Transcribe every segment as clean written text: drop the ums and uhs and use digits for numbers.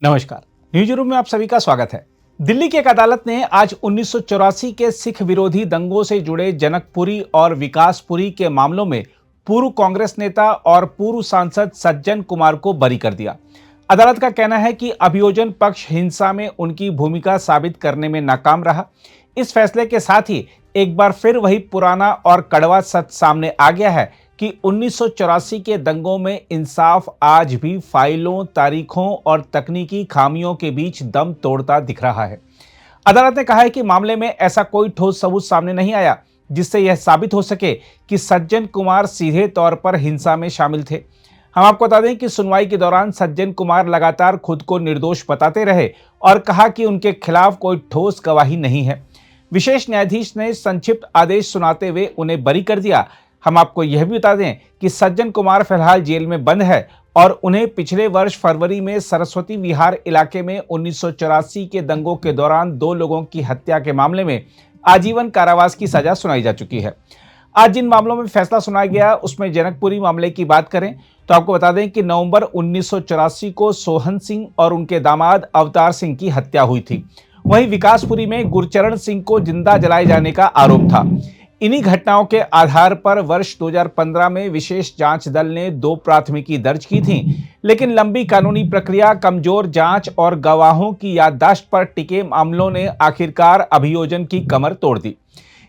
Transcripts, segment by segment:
नमस्कार। News room में आप सभी का स्वागत है। दिल्ली की एक अदालत ने आज 1984 के सिख विरोधी दंगों से जुड़े जनकपुरी और विकासपुरी के मामलों में पूर्व कांग्रेस नेता और पूर्व सांसद सज्जन कुमार को बरी कर दिया। अदालत का कहना है कि अभियोजन पक्ष हिंसा में उनकी भूमिका साबित करने में नाकाम रहा। इस फैसले के साथ ही एक बार फिर वही पुराना और कड़वा सच सामने आ गया है कि 1984 के दंगों में इंसाफ आज भी फाइलों, तारीखों और तकनीकी खामियों के बीच दम तोड़ता दिख रहा है। अदालत ने कहा है कि मामले में ऐसा कोई ठोस सबूत सामने नहीं आया जिससे यह साबित हो सके कि सज्जन कुमार सीधे तौर पर हिंसा में शामिल थे। हम आपको बता दें कि सुनवाई के दौरान सज्जन कुमार लगातार खुद को निर्दोष बताते रहे और कहा कि उनके खिलाफ कोई ठोस गवाही नहीं है। विशेष न्यायाधीश ने संक्षिप्त आदेश सुनाते हुए उन्हें बरी कर दिया। हम आपको यह भी बता दें कि सज्जन कुमार फिलहाल जेल में बंद है और उन्हें पिछले वर्ष फरवरी में सरस्वती विहार इलाके में 1984 के दंगों के दौरान 2 लोगों की हत्या के मामले में आजीवन कारावास की सजा सुनाई जा चुकी है। आज जिन मामलों में फैसला सुनाया गया उसमें जनकपुरी मामले की बात करें तो आपको बता दें कि नवंबर 1984 को सोहन सिंह और उनके दामाद अवतार सिंह की हत्या हुई थी। वहीं विकासपुरी में गुरचरण सिंह को जिंदा जलाए जाने का आरोप था। इन्हीं घटनाओं के आधार पर वर्ष 2015 में विशेष जांच दल ने 2 प्राथमिकी दर्ज की थी, लेकिन लंबी कानूनी प्रक्रिया, कमजोर जांच और गवाहों की याददाश्त पर टिके मामलों ने आखिरकार अभियोजन की कमर तोड़ दी।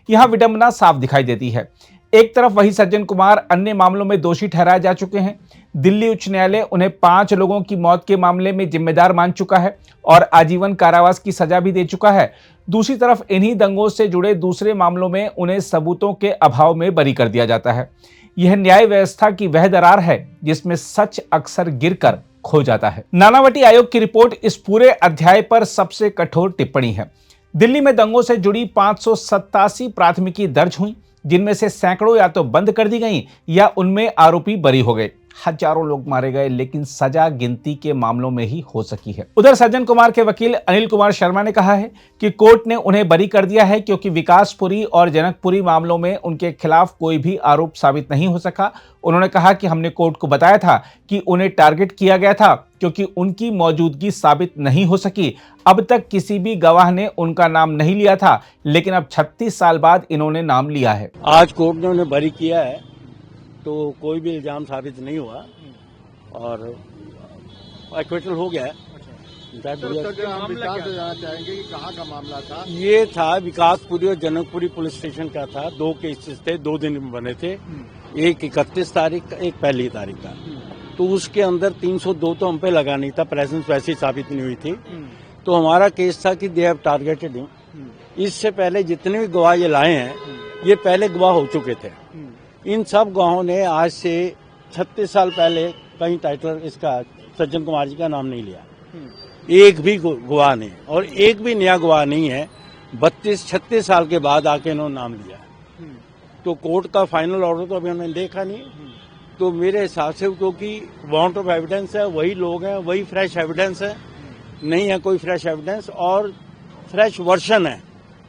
यहां विडंबना साफ दिखाई देती है। एक तरफ वही सज्जन कुमार अन्य मामलों में दोषी ठहराए जा चुके हैं। दिल्ली उच्च न्यायालय उन्हें 5 लोगों की मौत के मामले में जिम्मेदार मान चुका है और आजीवन कारावास की सजा भी दे चुका है। दूसरी तरफ इन्हीं दंगों से जुड़े दूसरे मामलों में उन्हें सबूतों के अभाव में बरी कर दिया जाता है। यह न्याय व्यवस्था की वह दरार है जिसमें सच अक्सर गिरकर खो जाता है। नानावटी आयोग की रिपोर्ट इस पूरे अध्याय पर सबसे कठोर टिप्पणी है। दिल्ली में दंगों से जुड़ी 587 प्राथमिकी दर्ज हुई, जिनमें से सैकड़ों या तो बंद कर दी गई या उनमें आरोपी बरी हो गए। हजारों लोग मारे गए, लेकिन सजा गिनती के मामलों में ही हो सकी है। उधर सज्जन कुमार के वकील अनिल कुमार शर्मा ने कहा है कि कोर्ट ने उन्हें बरी कर दिया है क्योंकि विकासपुरी और जनकपुरी मामलों में उनके खिलाफ कोई भी आरोप साबित नहीं हो सका। उन्होंने कहा कि हमने कोर्ट को बताया था कि उन्हें टारगेट किया गया था क्योंकि उनकी मौजूदगी साबित नहीं हो सकी। अब तक किसी भी गवाह ने उनका नाम नहीं लिया था, लेकिन अब 36 साल बाद इन्होंने नाम लिया है। आज कोर्ट ने उन्हें बरी किया है तो कोई भी इल्जाम साबित नहीं हुआ और एक्विटल हो गया है। हम विकास जानना चाहेंगे कि कहाँ का मामला था? ये था विकासपुरी और जनकपुरी पुलिस स्टेशन का था। 2 केसेस थे, 2 दिन में बने थे। एक 31 तारीख का, एक 1 तारीख का। तो उसके अंदर 302 तो हम पे लगा नहीं था, प्रेजेंस वैसी साबित नहीं हुई थी। तो हमारा केस था कि दे हैव टारगेटेड हिम। इससे पहले जितने भी गवाह ये लाए हैं ये पहले गवाह हो चुके थे। इन सब गवाहों ने आज से 36 साल पहले कहीं टाइटल इसका सज्जन कुमार जी का नाम नहीं लिया। एक भी गवाह नहीं और एक भी नया गवाह नहीं है। 32-36 साल के बाद आके इन्होंने नाम लिया। तो कोर्ट का फाइनल ऑर्डर तो अभी हमने देखा नहीं। तो मेरे हिसाब से क्योंकि वांट ऑफ एविडेंस है, वही लोग हैं, वही फ्रेश एविडेंस है, नहीं है कोई फ्रेश एविडेंस और फ्रेश वर्जन है,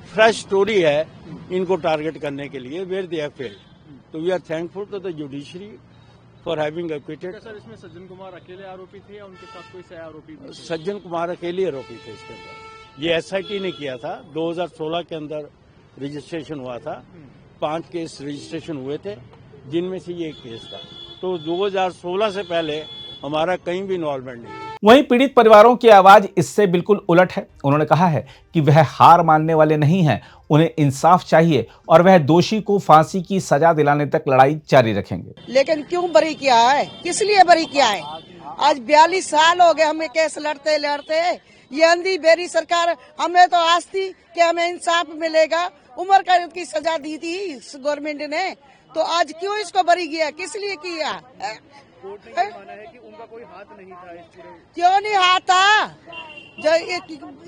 फ्रेश स्टोरी है इनको टारगेट करने के लिए वेयर दे हैव फेल्ड। तो we are thankful to the judiciary for having acquitted. Sir, इसमें सज्जन कुमार अकेले आरोपी थे या उनके साथ कोई सह आरोपी? सज्जन कुमार अकेले आरोपी थे इसके अंदर। ये एसआईटी ने किया था। 2016 के अंदर रजिस्ट्रेशन हुआ था। 5 केस रजिस्ट्रेशन हुए थे, जिनमें से ये एक केस था। तो 2016 से पहले हमारा कहीं भी इन्वॉल्वमेंट नहीं। वहीं पीड़ित परिवारों की आवाज इससे बिल्कुल उलट है। उन्होंने कहा है कि वह हार मानने वाले नहीं हैं, उन्हें इंसाफ चाहिए और वह दोषी को फांसी की सजा दिलाने तक लड़ाई जारी रखेंगे। लेकिन क्यों बरी किया है, किस लिए बरी किया है? आज 42 साल हो गए हमें केस लड़ते लड़ते। ये अंधी बेरी सरकार, हमें तो आस थी कि हमें इंसाफ मिलेगा। उम्र कैद की सजा दी थी इस गवर्नमेंट ने, तो आज क्यों इसको बरी किया, किस लिए किया? कोर्ट ने माना है कि उनका कोई हाथ नहीं था इस पूरे। क्यों नहीं हाथ था? जो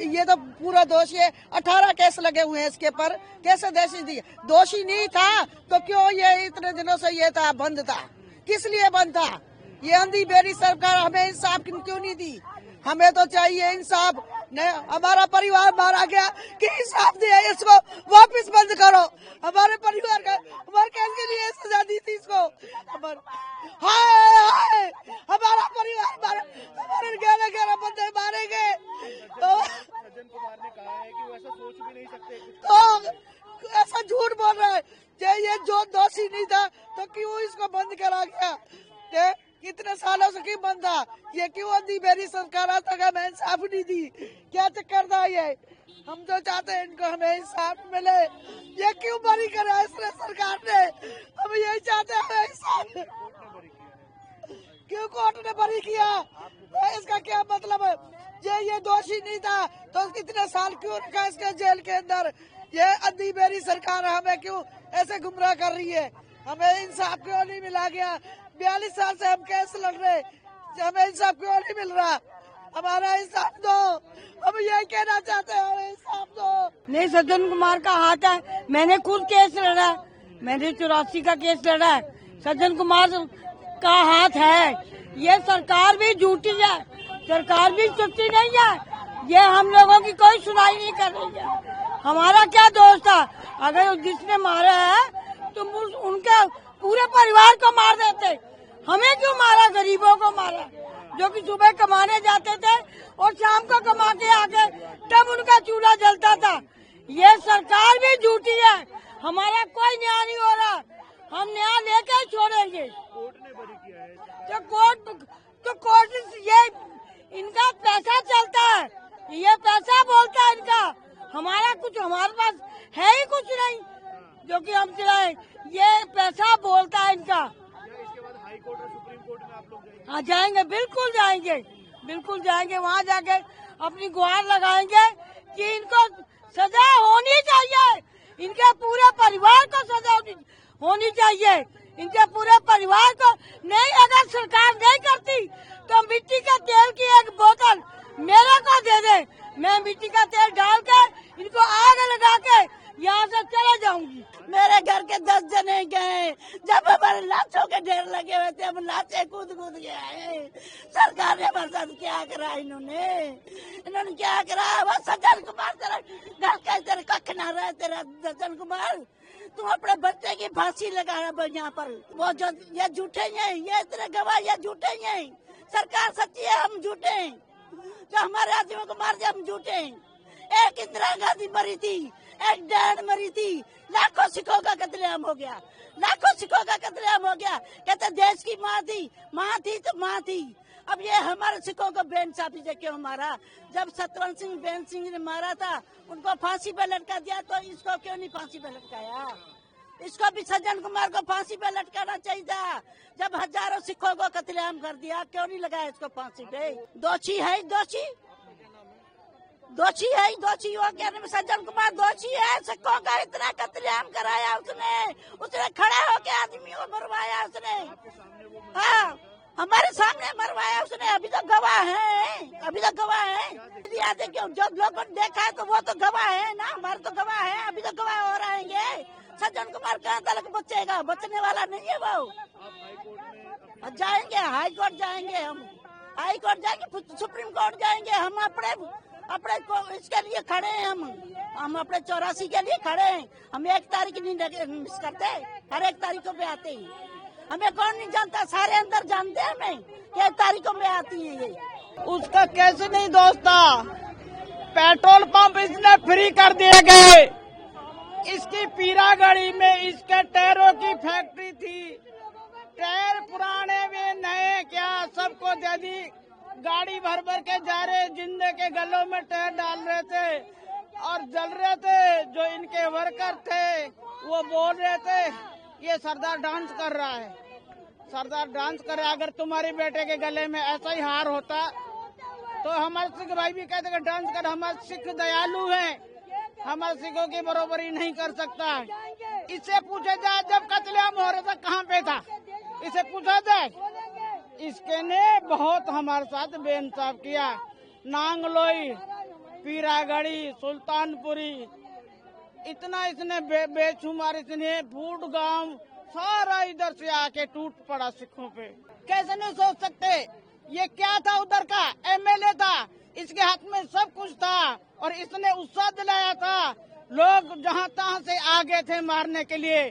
ये तो पूरा दोषी है। 18 केस लगे हुए हैं इसके पर, कैसे दोषी नहीं था तो क्यों ये इतने दिनों से ये था बंद था? किस लिए बंद था? ये अंधी बेरी सरकार हमें इंसाफ क्यों नहीं दी? हमें तो चाहिए इंसाफ। हमारा परिवार मारा गया कि इंसाफ दिया, इसको वापस बंद करो। हमारे परिवार का वर्कर्स के लिए सजा दी थी इसको। हाय हाय, हमारा परिवार हमारे 11 बंदे मारे जो दोषी नहीं था तो क्यों इसको बंद करा गया? कितने सालों से क्यों बंद था? ये क्यों अंधी मेरी सरकार तक हमें इंसाफ नहीं दी? क्या चक्कर था ये? हम तो चाहते हैं इनको हमें इंसाफ मिले। ये क्यों बरी करा इसने सरकार ने? हम यही चाहते हैं हमें इंसाफ। क्यों कोर्ट ने बरी किया? इसका क्या मतलब है? ये दोषी नहीं था तो कितने साल क्यों रखा इसके जेल के अंदर? ये अंधी मेरी सरकार हमें क्यों ऐसे गुमराह कर रही है? हमें इंसाफ क्यों नहीं मिला गया? 42 साल से हम केस लड़ रहे, हमें इंसाफ क्यों नहीं मिल रहा? हमारा इंसाफ दो, हम यही कहना चाहते हैं, हमें इंसाफ दो। नहीं, सज्जन कुमार का हाथ है। मैंने खुद केस लड़ा है, मैंने 84 का केस लड़ा है। सज्जन कुमार का हाथ है। ये सरकार भी झूठी है, सरकार भी सच्ची नहीं है। ये हम लोगों की कोई सुनाई नहीं कर रही है। हमारा क्या दोष था? अगर जिसने मारा है तो उनके पूरे परिवार को मार देते। हमें क्यों मारा? गरीबों को मारा, जो कि सुबह कमाने जाते थे और शाम को कमा के आके तब उनका चूल्हा जलता था। ये सरकार भी झूठी है। हमारा कोई न्याय नहीं हो रहा। हम न्याय लेकर ही छोड़ेंगे। कोर्ट ने बरी किया है तो कोर्ट ये इनका पैसा चलता है, ये पैसा बोलता है इनका। हमारा कुछ हमारे पास है ही कुछ नहीं जो कि हम चलाए। ये पैसा बोलता है इनका। इसके बाद हाई कोर्ट और सुप्रीम कोर्ट में आप लोग जाएंगे? हाँ जाएंगे, बिल्कुल जाएंगे, बिल्कुल जाएंगे। वहाँ जाके अपनी गुहार लगाएंगे कि इनको सजा होनी चाहिए। इनके पूरे परिवार को सजा होनी चाहिए। इनके पूरे परिवार को नहीं, अगर सरकार नहीं करती तो मिट्टी का तेल की एक बोतल मेरे को दे दे। मैं मिट्टी का तेल डाल के इनको आग लगा के यहाँ से चले जाऊंगी। मेरे घर के 10 जने गए। जब हमारे लाशों के ढेर लगे हुए थे, हम लाशें कूद के आए। सरकार ने हमारे साथ क्या करा? इन्होंने क्या करा? वो सज्जन कुमार तेरा घर का तेरे कख ना रहे। तेरा सज्जन कुमार, तुम अपने बच्चे की फांसी लगा रहा यहाँ पर। वो जो ये झूठे हैं, ये तेरे गवाह ये झूठे हैं। सरकार सच्ची है, हम झूठे हैं। जो हमारे आदमियों को मार दिया, हम झूठे हैं। एक इंदिरा गांधी मरी थी, एक डैड मरी थी, लाखों सिखों का कत्लेआम हो गया, लाखों सिखों का कत्लेआम हो गया। कहते देश की माँ थी तो माँ थी। अब ये हमारे सिखों को बेइंसाफी से क्यों मारा? जब सतवंत सिंह बेन सिंह ने मारा था, उनको फांसी पे लटका दिया, तो इसको क्यों नहीं फांसी पे लटकाया? इसको भी सज्जन कुमार को फांसी पे लटकाना चाहिए था। जब हजारों सिखों को कत्लेआम कर दिया, क्यों नहीं लगाया इसको फांसी पे? दोषी है, दोषी वो कहने में सज्जन कुमार दोषी है। सिखों का इतना कत्लेआम कराया उसने खड़ा होकर आदमी को मरवाया उसने। हाँ, हमारे सामने मरवाया उसने। अभी तो गवाह है। याद है क्यों? जो लोगों ने देखा है तो वो तो गवाह है ना, हमारे तो गवाह है। अभी तो गवाह हो रहेंगे। सज्जन कुमार कहाँ तक बचेगा? बचने वाला नहीं है वो। जाएंगे हाई कोर्ट, जाएंगे हम हाई कोर्ट जाएंगे, सुप्रीम कोर्ट जाएंगे। हम अपने इसके लिए खड़े हैं। हम अपने 84 के लिए खड़े हैं। हम 1 तारीख नहीं मिस करते, हर 1 तारीखों पे आते हैं। हमें कौन नहीं जानता? सारे अंदर जानते हैं हमें कि 1 तारीखों में आती है ये। उसका कैसे नहीं दोस्त था? पेट्रोल पंप इसने फ्री कर दिए गए। इसकी पीरागढ़ी में इसके टायरों की फैक्ट्री थी। टायर पुराने में नए क्या सबको दे दी। गाड़ी भर के जा रहे, जिंदे के गलों में टायर डाल रहे थे और जल रहे थे। जो इनके वर्कर थे वो बोल रहे थे ये सरदार डांस कर रहा है, सरदार डांस कर रहा है। अगर तुम्हारे बेटे के गले में ऐसा ही हार होता तो हमारे सिख भाई भी कहते हैं डांस कर। हमारे सिख दयालु हैं, हमारे सिखों की बराबरी नहीं कर सकता। इससे पूछा जाए जब कत्लेआम हो रहा था कहाँ पे था, इसे पूछा जाए। इसके ने बहुत हमारे साथ बेइंसाफ किया। नांगलोई, पीरागढ़ी, सुल्तानपुरी, इतना इसने बेशुमार इसने फूट गांव सारा इधर से आके टूट पड़ा सिखों पे। कैसे नहीं सोच सकते? ये क्या था? उधर का एमएलए था, इसके हाथ में सब कुछ था और इसने उत्साह दिलाया था। लोग जहां तहां से आगे थे मारने के लिए।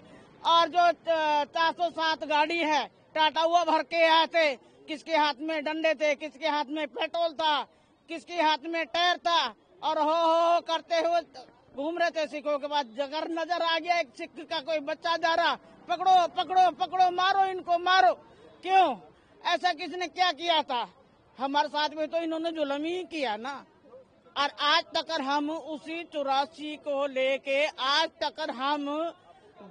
और जो 407 गाड़ी है टाटा, वो भर के आए थे। किसके हाथ में डंडे थे, किसके हाथ में पेट्रोल था, किसके हाथ में टायर था। और हो करते हुए घूम रहे थे सिखों के पास, अगर नजर आ गया एक सिख का कोई बच्चा जा रहा, पकड़ो पकड़ो पकड़ो, मारो इनको मारो। क्यों? ऐसा किसने क्या किया था? हमारे साथ में तो इन्होंने जुल्म ही किया ना। और आज तक हम उसी 84 को लेके आज तक हम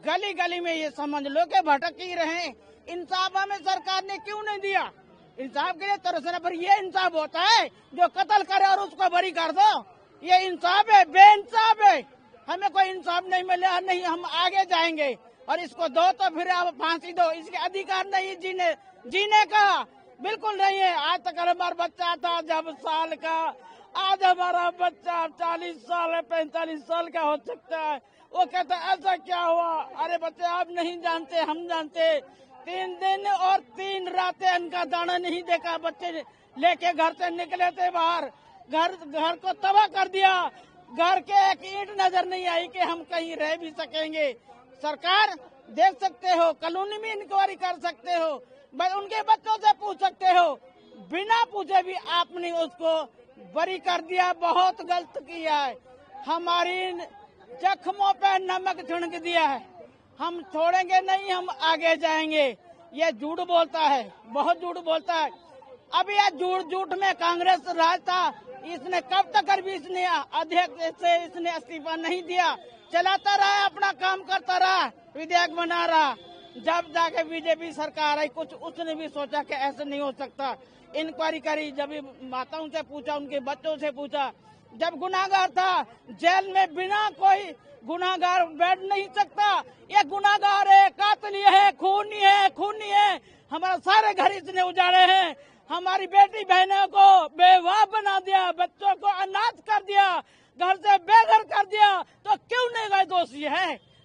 गली गली में ये समझ लो कि भटक ही रहे। इंसाफ हमें सरकार ने क्यों नहीं दिया? इंसाफ के लिए तरसना, पर ये इंसाफ होता है जो कत्ल करे और उसको बरी कर दो? ये इंसाफ है? बेइंसाफ है। हमें कोई इंसाफ नहीं मिला, नहीं हम आगे जाएंगे। और इसको दो तो फिर आप फांसी दो, इसके अधिकार नहीं जीने का, बिल्कुल नहीं है। आज तक हमारा बच्चा था जब साल का, आज हमारा बच्चा 40 साल है, 45 साल का हो सकता है। वो कहता है ऐसा क्या हुआ? अरे बच्चे आप नहीं जानते, हम जानते। 3 दिन और 3 रातें इनका दाना नहीं देखा। बच्चे लेके घर से निकले थे बाहर, घर को तबाह कर दिया। घर के एक ईंट नजर नहीं आई कि हम कहीं रह भी सकेंगे। सरकार देख सकते हो, कानूनी में इंक्वायरी कर सकते हो, उनके बच्चों से पूछ सकते हो। बिना पूछे भी आपने उसको बरी कर दिया। बहुत गलत किया है। हमारी जख्मों पे नमक छिड़क दिया है। हम छोड़ेंगे नहीं, हम आगे जाएंगे। ये झूठ बोलता है, बहुत झूठ बोलता है। अब यह झूठ में कांग्रेस राज था, इसने कब तक भी इसने अध्यक्ष से इसने इस्तीफा नहीं दिया, चलाता रहा, अपना काम करता रहा, विधेयक बना रहा। जब जाके बीजेपी सरकार आई, कुछ उसने भी सोचा कि ऐसा नहीं हो सकता। इंक्वायरी करी, जब माताओं से पूछा, उनके बच्चों से पूछा। जब गुनाहगार था, जेल में बिना कोई गुनाहगार बैठ नहीं सकता। ये गुनाहगार है, कातिल है, खूनी है। हमारा सारे घर इसने उजाड़े हैं। हमारी बेटी बहनों को बेवाह बना दिया, बच्चों को अनाथ कर दिया, घर से बेघर कर दिया। तो क्यों नहीं गए?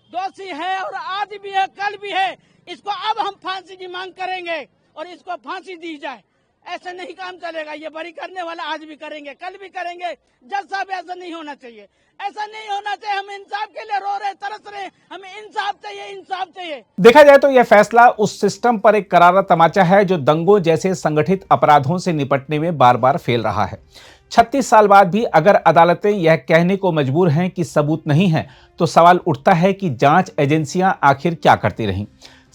दोषी है और आज भी है, कल भी है। इसको अब हम फांसी की मांग करेंगे और इसको फांसी दी जाए। ऐसा नहीं काम चलेगा। ये बरी करने वाला आज भी करेंगे, कल भी करेंगे। जज साहब ऐसा नहीं होना चाहिए, ऐसा नहीं होना चाहिए। हम इंसाफ के लिए रो रहे, तरस रहे, हमें इंसाफ चाहिए, इंसाफ चाहिए। देखा जाए तो यह फैसला उस सिस्टम पर एक करारा तमाचा है जो दंगों जैसे संगठित अपराधों से निपटने में बार बार फेल रहा है। 36 साल बाद भी अगर अदालतें यह कहने को मजबूर हैं कि सबूत नहीं है, तो सवाल उठता है कि जांच एजेंसियां आखिर क्या करती रहीं।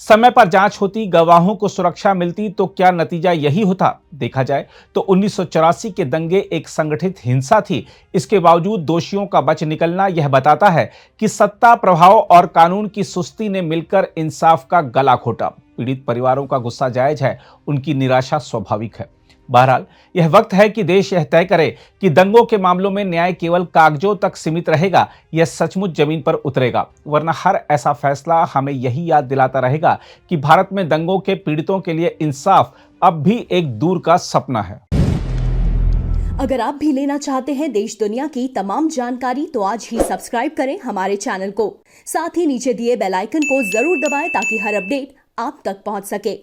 समय पर जांच होती, गवाहों को सुरक्षा मिलती, तो क्या नतीजा यही होता? देखा जाए तो 1984 के दंगे एक संगठित हिंसा थी। इसके बावजूद दोषियों का बच निकलना यह बताता है कि सत्ता, प्रभाव और कानून की सुस्ती ने मिलकर इंसाफ का गला घोटा। पीड़ित परिवारों का गुस्सा जायज है, उनकी निराशा स्वाभाविक है। बहरहाल यह वक्त है कि देश यह तय करे कि दंगों के मामलों में न्याय केवल कागजों तक सीमित रहेगा या सचमुच जमीन पर उतरेगा, वरना हर ऐसा फैसला हमें यही याद दिलाता रहेगा कि भारत में दंगों के पीड़ितों के लिए इंसाफ अब भी एक दूर का सपना है। अगर आप भी लेना चाहते हैं देश दुनिया की तमाम जानकारी, तो आज ही सब्सक्राइब करें हमारे चैनल को। साथ ही नीचे दिए बेल आइकन को जरूर दबाएं ताकि हर अपडेट आप तक पहुंच सके।